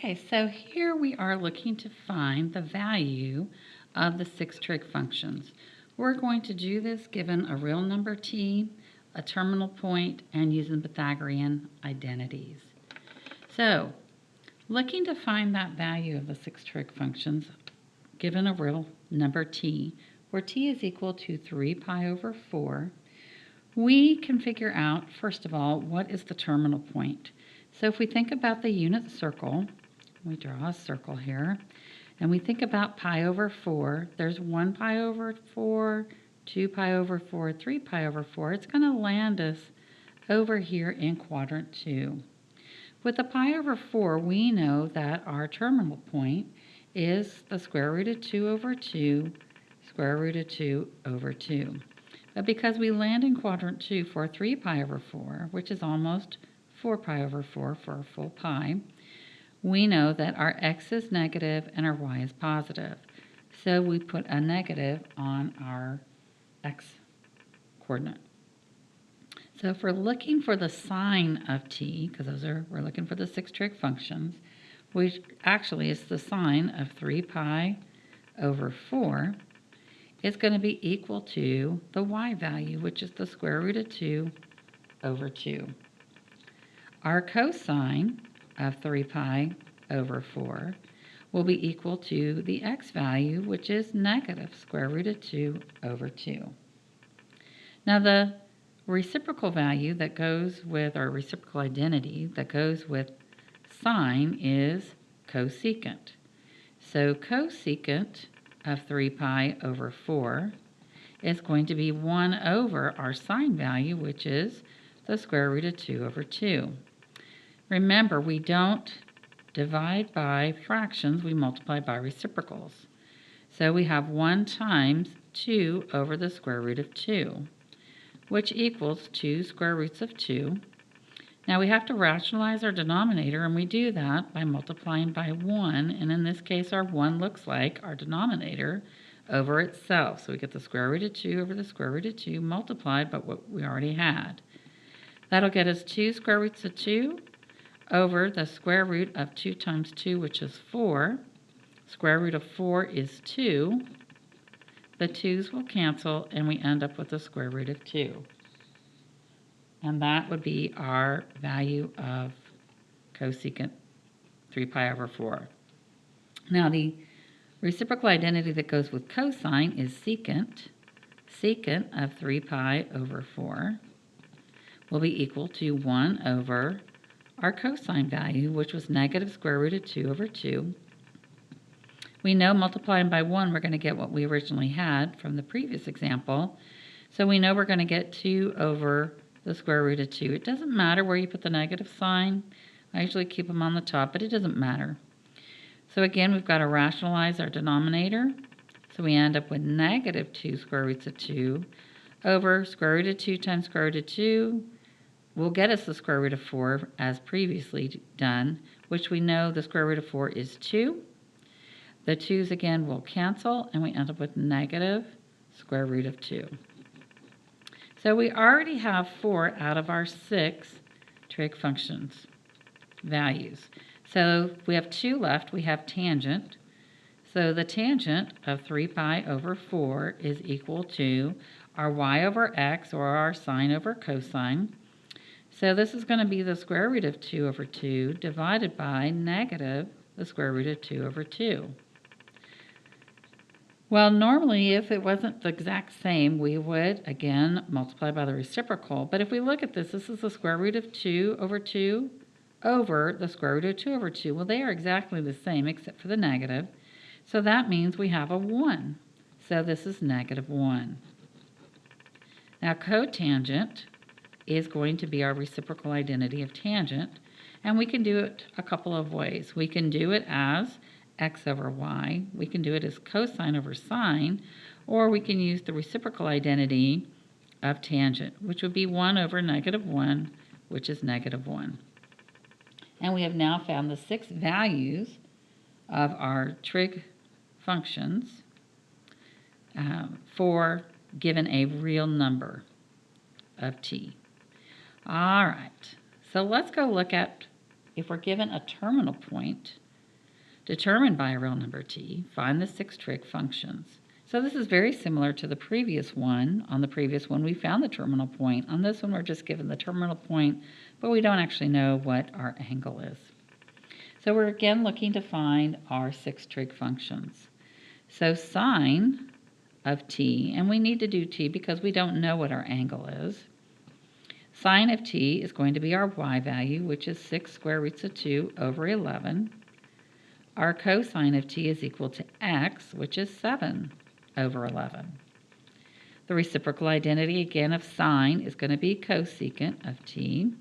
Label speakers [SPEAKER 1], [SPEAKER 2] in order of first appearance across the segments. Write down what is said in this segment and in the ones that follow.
[SPEAKER 1] Okay, so here we are looking to find the value of the 6 trig functions. We're going to do this given a real number t, a terminal point, and using Pythagorean identities. So, looking to find that value of the 6 trig functions given a real number t, where t is equal to 3 pi over 4, we can figure out, first of all, what is the terminal point. So if we think about the unit circle, we draw a circle here, and we think about pi over 4, there's 1 pi over 4, 2 pi over 4, 3 pi over 4. It's going to land us over here in quadrant 2. With the pi over 4, we know that our terminal point is the square root of 2 over 2, square root of 2 over 2. But because we land in quadrant 2 for 3 pi over 4, which is almost 4 pi over 4 for a full pi, we know that our x is negative and our y is positive. So we put a negative on our x coordinate. So if we're looking for the sign of t, because we're looking for the 6 trig functions, which actually is the sign of 3 pi over 4, is going to be equal to the y value, which is the square root of 2 over 2. Our cosine of 3 pi over 4 will be equal to the x value, which is negative square root of 2 over 2. Now the reciprocal value that goes with our reciprocal identity that goes with sine is cosecant. So cosecant of 3 pi over 4 is going to be 1 over our sine value, which is the square root of 2 over 2. Remember, we don't divide by fractions, we multiply by reciprocals. So we have 1 times 2 over the square root of 2, which equals 2 square roots of 2. Now we have to rationalize our denominator, and we do that by multiplying by 1, and in this case our 1 looks like our denominator over itself. So we get the square root of 2 over the square root of 2 multiplied by what we already had. That'll get us 2 square roots of 2 over the square root of 2 times 2, which is 4. Square root of 4 is 2. The 2's will cancel, and we end up with the square root of 2. And that would be our value of cosecant 3 pi over 4. Now the reciprocal identity that goes with cosine is secant. Secant of 3 pi over 4 will be equal to 1 over our cosine value, which was negative square root of 2 over 2. We know multiplying by 1 we're going to get what we originally had from the previous example. So we know we're going to get 2 over the square root of 2. It doesn't matter where you put the negative sign. I usually keep them on the top, but it doesn't matter. So again, we've got to rationalize our denominator. So we end up with negative 2 square roots of 2 over square root of 2 times square root of 2 will get us the square root of 4 as previously done, which we know the square root of 4 is 2. The 2's again will cancel, and we end up with negative square root of 2. So we already have 4 out of our 6 trig functions values. So we have 2 left. We have tangent. So the tangent of 3 pi over 4 is equal to our y over x, or our sine over cosine. So this is going to be the square root of 2 over 2 divided by negative the square root of 2 over 2. Well, normally if it wasn't the exact same, we would, again, multiply by the reciprocal. But if we look at this, this is the square root of 2 over 2 over the square root of 2 over 2. Well, they are exactly the same except for the negative. So that means we have a 1. So this is negative 1. Now cotangent is going to be our reciprocal identity of tangent. And we can do it a couple of ways. We can do it as x over y. We can do it as cosine over sine, or we can use the reciprocal identity of tangent, which would be 1 over negative 1, which is negative 1. And we have now found the 6 values of our trig functions for given a real number of t. All right, so let's go look at if we're given a terminal point determined by a real number t, find the 6 trig functions. So this is very similar to the previous one. On the previous one, we found the terminal point. On this one, we're just given the terminal point, but we don't actually know what our angle is. So we're again looking to find our 6 trig functions. So sine of t, and we need to do t because we don't know what our angle is. Sine of t is going to be our y value, which is 6 square roots of 2 over 11. Our cosine of t is equal to x, which is 7 over 11. The reciprocal identity again of sine is going to be cosecant of t,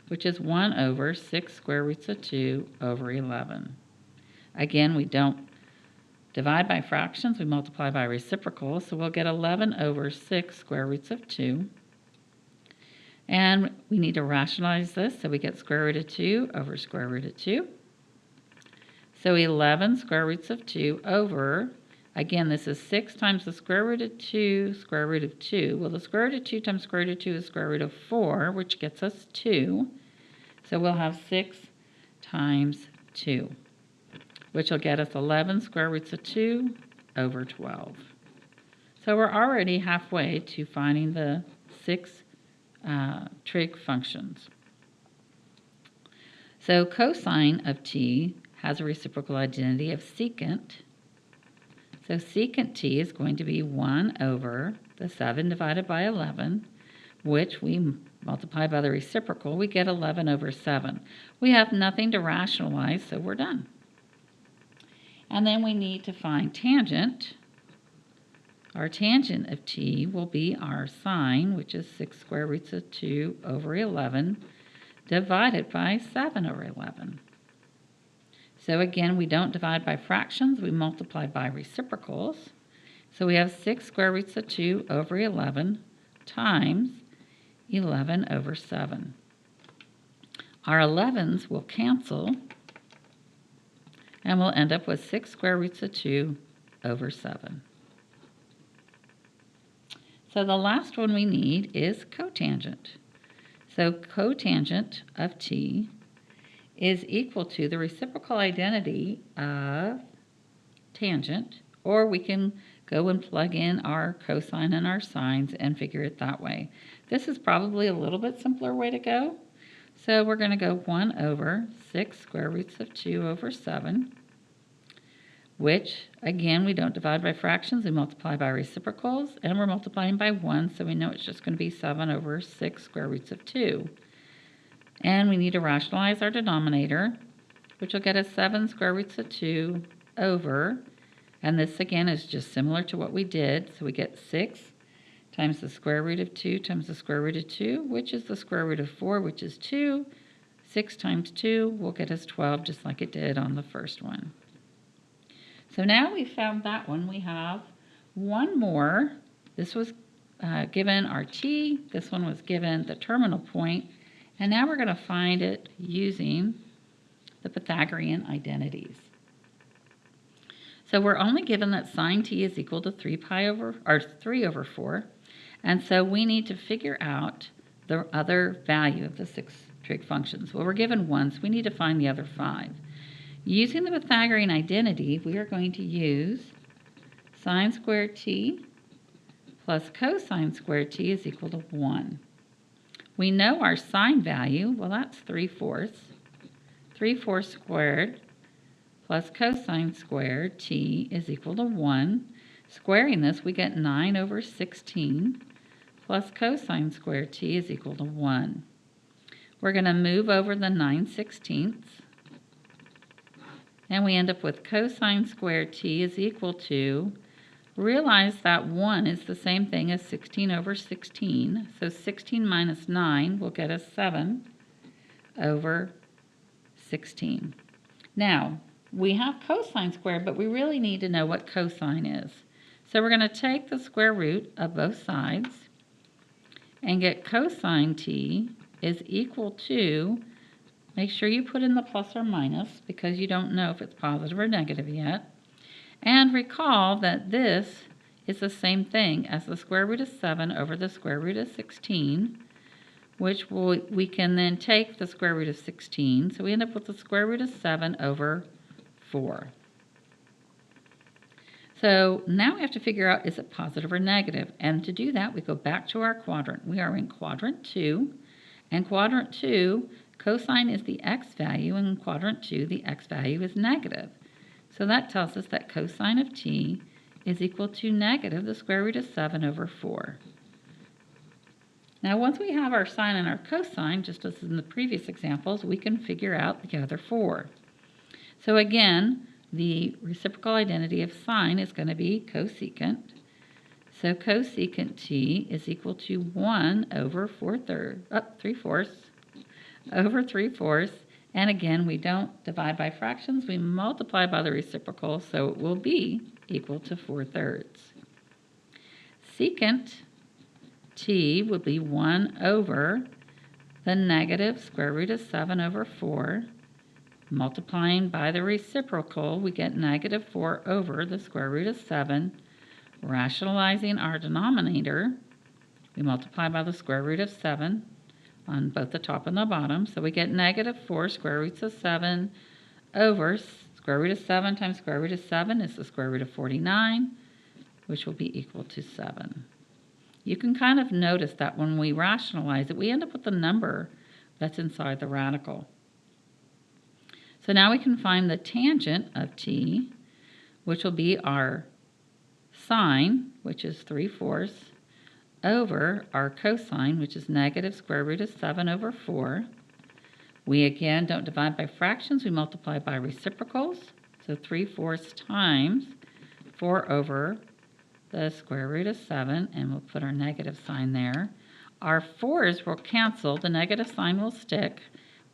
[SPEAKER 1] which is 1 over 6 square roots of 2 over 11. Again, we don't divide by fractions, we multiply by reciprocals, so we'll get 11 over 6 square roots of 2. And we need to rationalize this, so we get square root of 2 over square root of 2. So 11 square roots of 2 over, again, this is 6 times the square root of 2, square root of 2. Well, the square root of 2 times square root of 2 is square root of 4, which gets us 2. So we'll have 6 times 2, which will get us 11 square roots of 2 over 12. So we're already halfway to finding the 6 trig functions. So cosine of t has a reciprocal identity of secant. So secant t is going to be 1 over the 7 divided by 11, which we multiply by the reciprocal. We get 11 over 7. We have nothing to rationalize, so we're done. And then we need to find tangent. Our tangent of t will be our sine, which is 6 square roots of 2 over 11, divided by 7 over 11. So again, we don't divide by fractions, we multiply by reciprocals. So we have 6 square roots of 2 over 11 times 11 over 7. Our 11s will cancel, and we'll end up with 6 square roots of 2 over 7. So the last one we need is cotangent. So cotangent of t is equal to the reciprocal identity of tangent, or we can go and plug in our cosine and our sines and figure it that way. This is probably a little bit simpler way to go. So we're going to go 1 over 6 square roots of 2 over 7, which, again, we don't divide by fractions, we multiply by reciprocals, and we're multiplying by 1, so we know it's just going to be 7 over 6 square roots of 2. And we need to rationalize our denominator, which will get us 7 square roots of 2 over, and this again is just similar to what we did, so we get 6 times the square root of 2 times the square root of 2, which is the square root of 4, which is 2. 6 times 2 will get us 12, just like it did on the first one. So now we've found that one. We have one more. This was given our t. This one was given the terminal point. And now we're going to find it using the Pythagorean identities. So we're only given that sine t is equal to 3 over 4. And so we need to figure out the other value of the 6 trig functions. Well, we're given 1, so we need to find the other 5. Using the Pythagorean identity, we are going to use sine squared t plus cosine squared t is equal to 1. We know our sine value, well, that's 3/4. 3/4 squared plus cosine squared t is equal to 1. Squaring this, we get 9 over 16 plus cosine squared t is equal to 1. We're going to move over the 9/16, and we end up with cosine squared t is equal to, realize that 1 is the same thing as 16 over 16, so 16 minus 9 will get us 7 over 16. Now, we have cosine squared, but we really need to know what cosine is. So we're going to take the square root of both sides and get cosine t is equal to, make sure you put in the plus or minus because you don't know if it's positive or negative yet. And recall that this is the same thing as the square root of 7 over the square root of 16, which we can then take the square root of 16. So we end up with the square root of 7 over 4. So now we have to figure out, is it positive or negative? And to do that, we go back to our quadrant. We are in quadrant 2, and quadrant 2, cosine is the x value, and in quadrant 2, the x value is negative. So that tells us that cosine of t is equal to negative the square root of 7 over 4. Now, once we have our sine and our cosine, just as in the previous examples, we can figure out the other 4. So again, the reciprocal identity of sine is going to be cosecant. So cosecant t is equal to 1 over 3/4 over 3/4. And again, we don't divide by fractions. We multiply by the reciprocal, so it will be equal to 4/3. Secant t would be 1 over the negative square root of 7 over 4. Multiplying by the reciprocal, we get negative 4 over the square root of 7. Rationalizing our denominator, we multiply by the square root of 7 on both the top and the bottom. So we get negative 4 square roots of 7 over square root of 7 times square root of 7 is the square root of 49, which will be equal to 7. You can kind of notice that when we rationalize it, we end up with the number that's inside the radical. So now we can find the tangent of t, which will be our sine, which is 3/4, over our cosine, which is negative square root of 7 over 4. We again don't divide by fractions, we multiply by reciprocals. So 3/4 times 4 over the square root of 7, and we'll put our negative sign there. Our 4's will cancel, the negative sign will stick.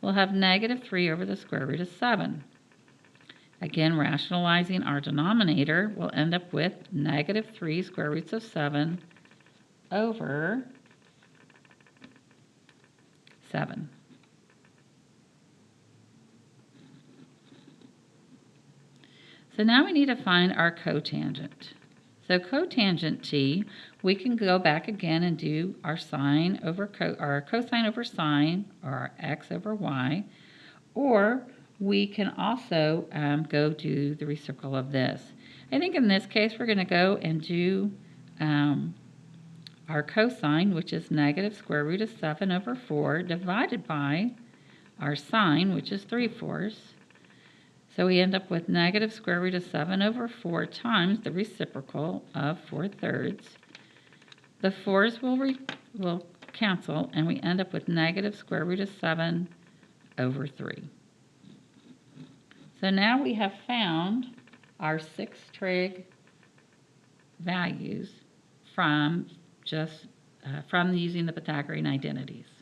[SPEAKER 1] We'll have negative 3 over the square root of 7. Again, rationalizing our denominator, we'll end up with negative 3 square roots of 7 over 7. So now we need to find our cotangent. So cotangent t, we can go back again and do our sine over our cosine over sine, or our x over y, or we can also go do the reciprocal of this. I think in this case we're going to go and do our cosine, which is negative square root of 7 over 4, divided by our sine, which is 3/4. So we end up with negative square root of 7 over 4 times the reciprocal of 4/3. The 4's will cancel, and we end up with negative square root of 7 over 3. So now we have found our 6 trig values from using the Pythagorean identities.